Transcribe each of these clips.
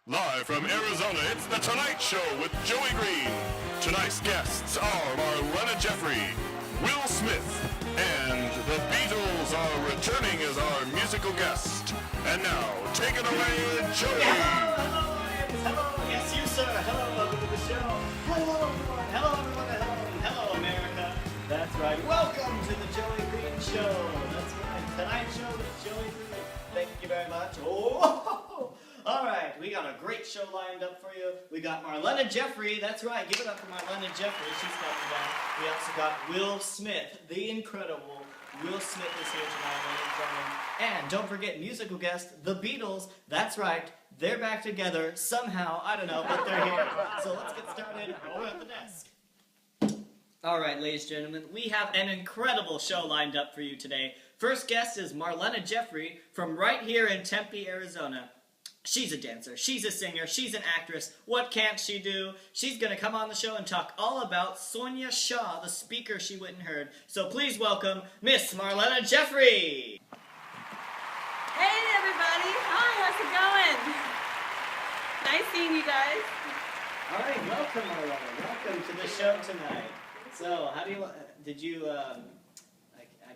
Live from Arizona, it's The Tonight Show with Joey Green. Tonight's guests are Marlena Jeffery, Will Smith, and the Beatles are returning as our musical guest. And now, take it away, Joey. Hello, audience. Hello. Yes, you, sir. Hello, welcome to the show. Hello, everyone. Hello, everyone. Hello, and hello, America. That's right. Welcome to the Joey Green Show. That's right. Tonight Show with Joey Green. Thank you very much. Oh, all right. We got a great show lined up for you. We got Marlena Jeffery. That's right. Give it up for Marlena Jeffery. She's coming down. We also got Will Smith, the incredible Will Smith is here tonight, ladies and gentlemen. And don't forget, musical guest, the Beatles. That's right. They're back together somehow. I don't know, but they're here. So let's get started over at the desk. All right, ladies and gentlemen, we have an incredible show lined up for you today. First guest is Marlena Jeffery from right here in Tempe, Arizona. She's a dancer, she's a singer, she's an actress. What can't she do? She's going to come on the show and talk all about Sonia Shaw, the speaker she went and heard. So please welcome Miss Marlena Jeffery. Hey everybody! Hi, how's it going? Nice seeing you guys. All right, welcome Marlena. Welcome to the show tonight. So, how do you, did you, I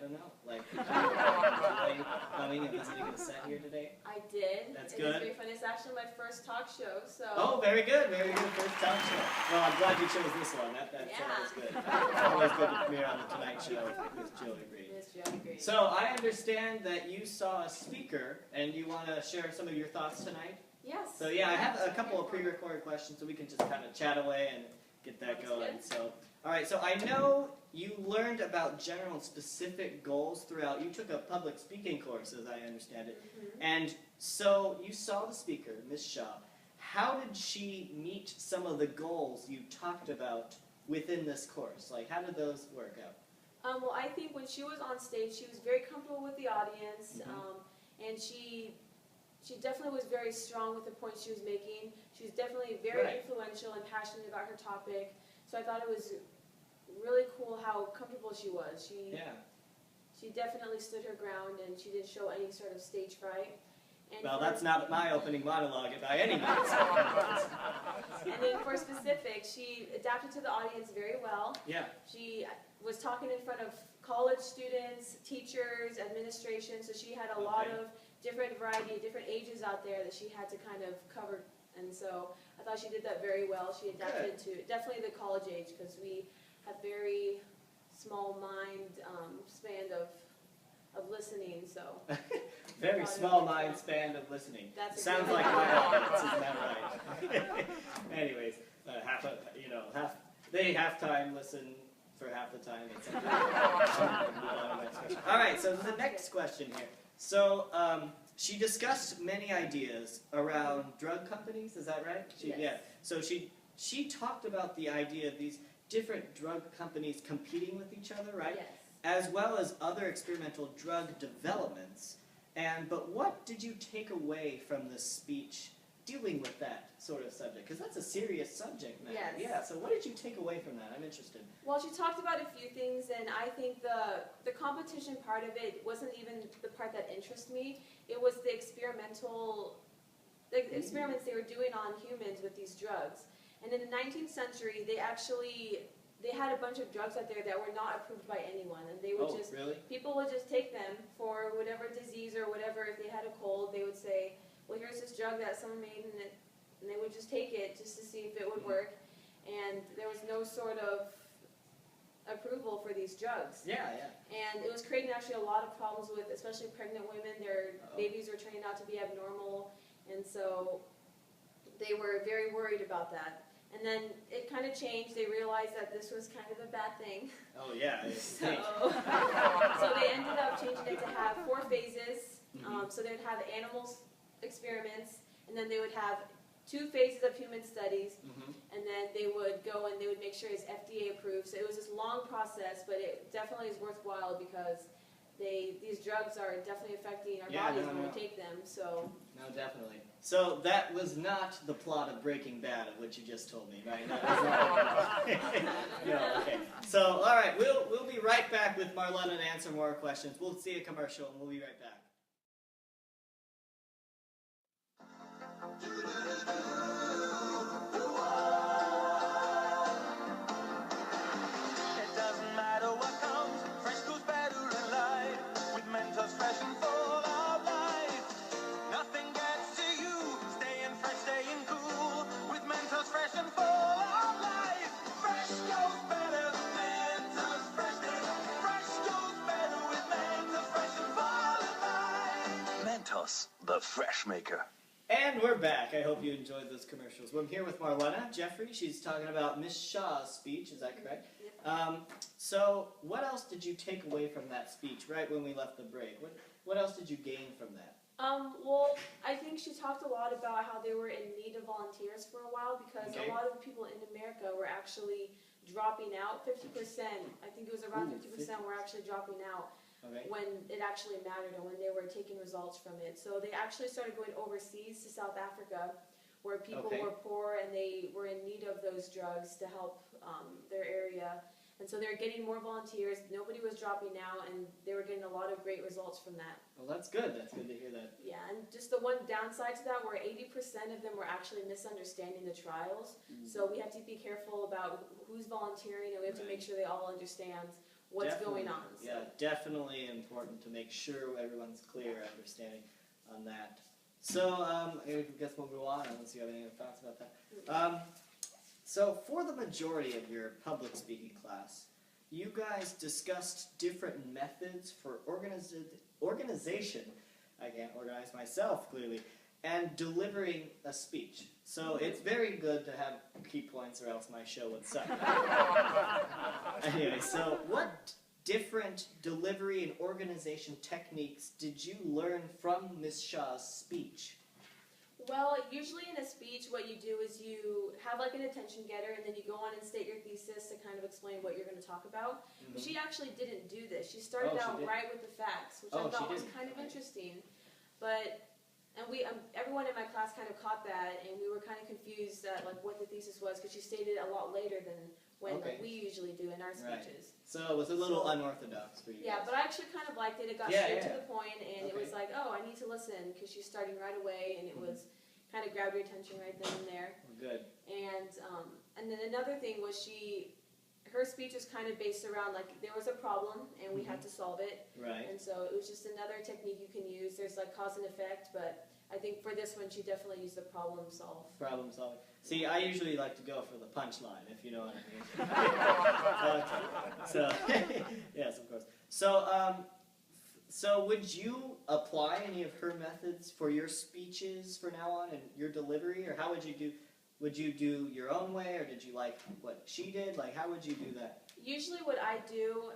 don't know, like, did you coming and visiting the set here today? I did. That's It good. is very fun. It's actually my first talk show, so. Oh, very good, first talk show. Well, I'm glad you chose this one. That was good. It's always good to premiere on the Tonight Show with Joey Green. Miss Joey Green. So, I understand that you saw a speaker, and you want to share some of your thoughts tonight? Yes. So, yeah, I have a couple of pre-recorded questions, so we can just kind of chat away and get that Sounds going. good. So, all right, so I know you learned about general and specific goals throughout. You took a public speaking course, as I understand it. Mm-hmm. And so you saw the speaker, Miss Shaw. How did she meet some of the goals you talked about within this course? Like, how did those work out? Well, I think when she was on stage, she was very comfortable with the audience, Mm-hmm. and she definitely was very strong with the points she was making. She was definitely very Right. influential and passionate about her topic. So I thought it was really cool how comfortable she was. She definitely stood her ground, and she didn't show any sort of stage fright. And Well, that's not my opening monologue by any means. And then for specific, she adapted to the audience very well. Yeah. She was talking in front of college students, teachers, administration, so she had a lot Okay. of different variety, different ages out there that she had to kind of cover. And so I thought she did that very well. She adapted to definitely the college age, because we have very small mind span of listening, so. Very small mind span of listening. That's Sounds exactly like my right. audience, isn't that right? Anyways, they half time listen for half the time. All right, so the next question here. So she discussed many ideas around drug companies. Is that right? Yes. Yeah. So she talked about the idea of these different drug companies competing with each other, right? Yes. As well as other experimental drug developments. But what did you take away from this speech dealing with that sort of subject? Because that's a serious subject matter. Yes. Yeah, so what did you take away from that? I'm interested. Well, she talked about a few things, and I think the competition part of it wasn't even the part that interested me. It was the experiments they were doing on humans with these drugs. And in the 19th century, they had a bunch of drugs out there that were not approved by anyone, and they would Really? people would just take them for whatever disease or whatever. If they had a cold, they would say, well, here's this drug that someone made, and they would just take it just to see if it would work. And there was no sort of approval for these drugs. Yeah. And it was creating actually a lot of problems with, especially pregnant women. Their babies were turning out to be abnormal, and so they were very worried about that. And then it kind of changed. They realized that this was kind of a bad thing. Oh, yeah. So they ended up changing it to have 4 phases. So they would have animals experiments, and then they would have 2 phases of human studies, and then they would go and they would make sure it's FDA approved. So it was this long process, but it definitely is worthwhile because these drugs are definitely affecting our bodies when we take them. So. No, definitely. So that was not the plot of Breaking Bad, of what you just told me, right? That was not. No, okay. So, all right, we'll be right back with Marlena and answer more questions. We'll see a commercial, and we'll be right back. Fresh Maker. And we're back. I hope you enjoyed those commercials. I'm here with Marlena Jeffery. She's talking about Miss Shaw's speech. Is that correct? Yep. So what else did you take away from that speech right when we left the break? What else did you gain from that? Well, I think she talked a lot about how they were in need of volunteers for a while because Okay. a lot of people in America were actually dropping out. 50%, I think it was around 50% were actually dropping out Okay. when it actually mattered and when they were taking results from it. So they actually started going overseas to South Africa where people Okay. were poor and they were in need of those drugs to help their area. And so they're getting more volunteers. Nobody was dropping out, and they were getting a lot of great results from that. Well, that's good. That's good to hear that. Yeah, and just the one downside to that were 80% of them were actually misunderstanding the trials. So we have to be careful about who's volunteering, and we have to make sure they all understand what's going on. So. Yeah, definitely important to make sure everyone's clear understanding on that. So I guess we'll go on unless you have any other thoughts about that. So for the majority of your public speaking class, you guys discussed different methods for organization, I can't organize myself clearly, and delivering a speech. So it's very good to have key points or else my show would suck. Anyway, so what different delivery and organization techniques did you learn from Ms. Shaw's speech? Well, usually in a speech, what you do is you have like an attention getter, and then you go on and state your thesis to kind of explain what you're going to talk about. But she actually didn't do this. She started out right with the facts, which I thought was kind of interesting. But everyone in my class kind of caught that, and we were kind of confused at like what the thesis was because she stated it a lot later than when like, we usually do in our speeches. So it was a little unorthodox for you. Yeah, guys. but I actually kind of liked it. It got straight to the point, and it was like, oh, I need to listen because she's starting right away, and it was kind of grabbed your attention right then and there. Good. And then another thing was her speech was kind of based around like there was a problem and we had to solve it. Right. And so it was just another technique you can use. There's like cause and effect, but I think for this one she definitely used the problem solve. Problem solving. See, I usually like to go for the punchline, if you know what I mean. So, yes, of course. So would you apply any of her methods for your speeches from now on and your delivery, or how would you do? Would you do your own way, or did you like what she did? Like, how would you do that? Usually what I do,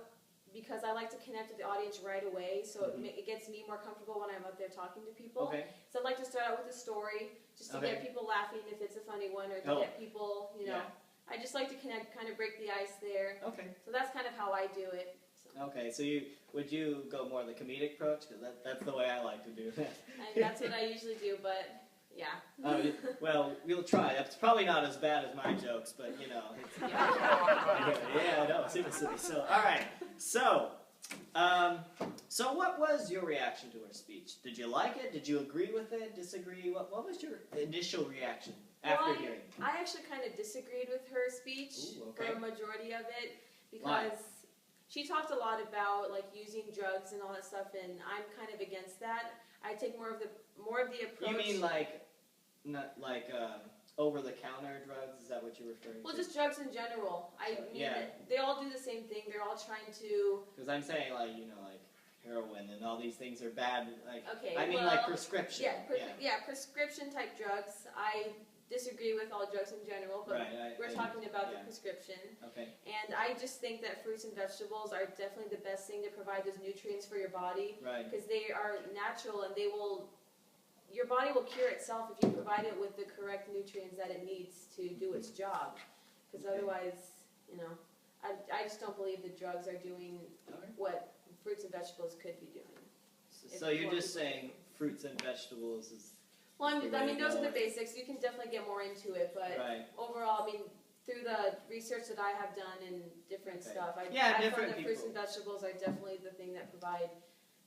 because I like to connect with the audience right away, so it gets me more comfortable when I'm up there talking to people. Okay. So I'd like to start out with a story, just to get people laughing if it's a funny one, or to get people, you know. I just like to connect, kind of break the ice there. Okay. So that's kind of how I do it. So. Okay, so would you go more the comedic approach? Because that's the way I like to do it. That's what I usually do, but yeah. Well, we'll try. It's probably not as bad as my jokes, but you know. Yeah, I know. Seriously. So, all right. So what was your reaction to her speech? Did you like it? Did you agree with it? Disagree? What was your initial reaction after hearing it? I actually kind of disagreed with her speech for a majority of it because she talked a lot about like using drugs and all that stuff, and I'm kind of against that. I take more of the approach. You mean like not like over-the-counter drugs? Is that what you're referring to? Well, just drugs in general. I mean, they all do the same thing. They're all trying to. Because I'm saying like like heroin and all these things are bad. Like I mean like prescription. Prescription type drugs. I disagree with all drugs in general, but we're talking about the prescription. Okay. And I just think that fruits and vegetables are definitely the best thing to provide those nutrients for your body. Right. Because they are natural and your body will cure itself if you provide it with the correct nutrients that it needs to do its job. Because otherwise, I just don't believe the drugs are doing what fruits and vegetables could be doing. So you're just saying fruits and vegetables is... Well, I mean, those are the basics. You can definitely get more into it, but overall, I mean, through the research that I have done and different stuff, I find that fruits and vegetables are definitely the thing that provide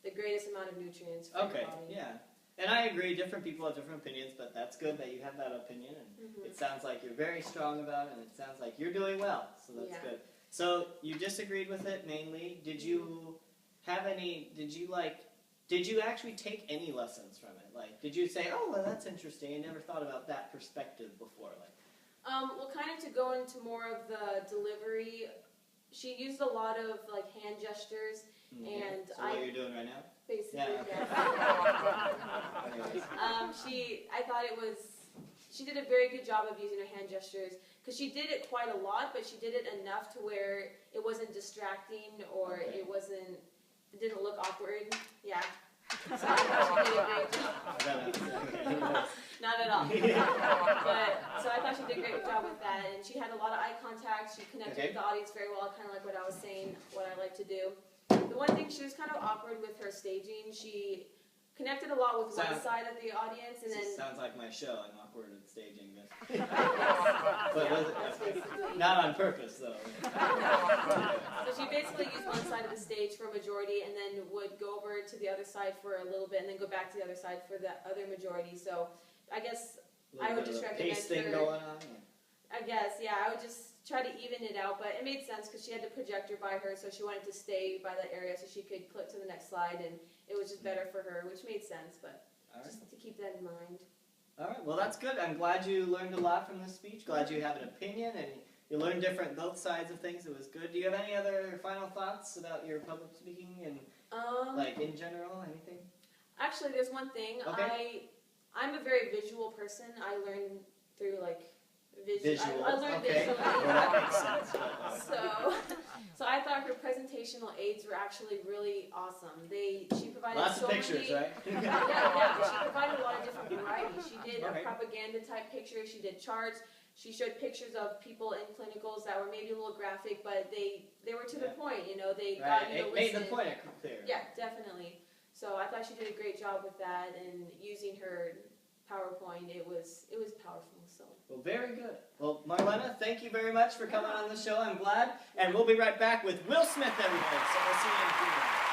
the greatest amount of nutrients for your body. Yeah. And I agree, different people have different opinions, but that's good that you have that opinion, and it sounds like you're very strong about it, and it sounds like you're doing well, so that's good. So you disagreed with it mainly. Did you have any, did you actually take any lessons from it? Like, did you say, oh, well, that's interesting, I never thought about that perspective before? Like, well, kind of to go into more of the delivery she used a lot of like hand gestures, and So what you're doing right now? basically, Yeah, okay. yes. I thought she did a very good job of using her hand gestures, because she did it quite a lot, but she did it enough to where it wasn't distracting, or Okay. it didn't look awkward. Yeah. So I thought she did a great job. Not at all. So I thought she did a great job with that, and she had a lot of eye contact. She connected with the audience very well, kind of like what I was saying, what I like to do. The one thing, she was kind of awkward with her staging. She connected a lot with one side of the audience, and then... Sounds like my show. I'm awkward at staging this. That's basically... Not on purpose, though. So she basically used one side of the stage for a majority, and then would go over to the other side for a little bit, and then go back to the other side for the other majority. So I guess I would just recommend pace thing her. going on. I guess, yeah, I would just try to even it out, but it made sense because she had the projector by her, so she wanted to stay by that area so she could click to the next slide, and it was just better for her, which made sense, but just to keep that in mind. All right, well that's good. I'm glad you learned a lot from this speech. Glad you have an opinion, and you learned both sides of things. It was good. Do you have any other final thoughts about your public speaking and like in general, anything? Actually, there's one thing. Okay. I'm a very visual person. I learn through like Visual. I learned Okay. visually. Well, that makes sense. So I thought her presentational aids were actually really awesome. She provided Lots of pictures, many, right? yeah. She provided a lot of different varieties. She did Okay. a propaganda type picture. She did charts. She showed pictures of people in clinicals that were maybe a little graphic, but they were to the point. You know, they got you to It made the listen. point clear. Yeah, definitely. So I thought she did a great job with that, and using her PowerPoint, it was powerful. So. Well, very good. Well, Marlena, thank you very much for coming on the show. I'm glad. And we'll be right back with Will Smith, everybody. So we'll see you in a few minutes.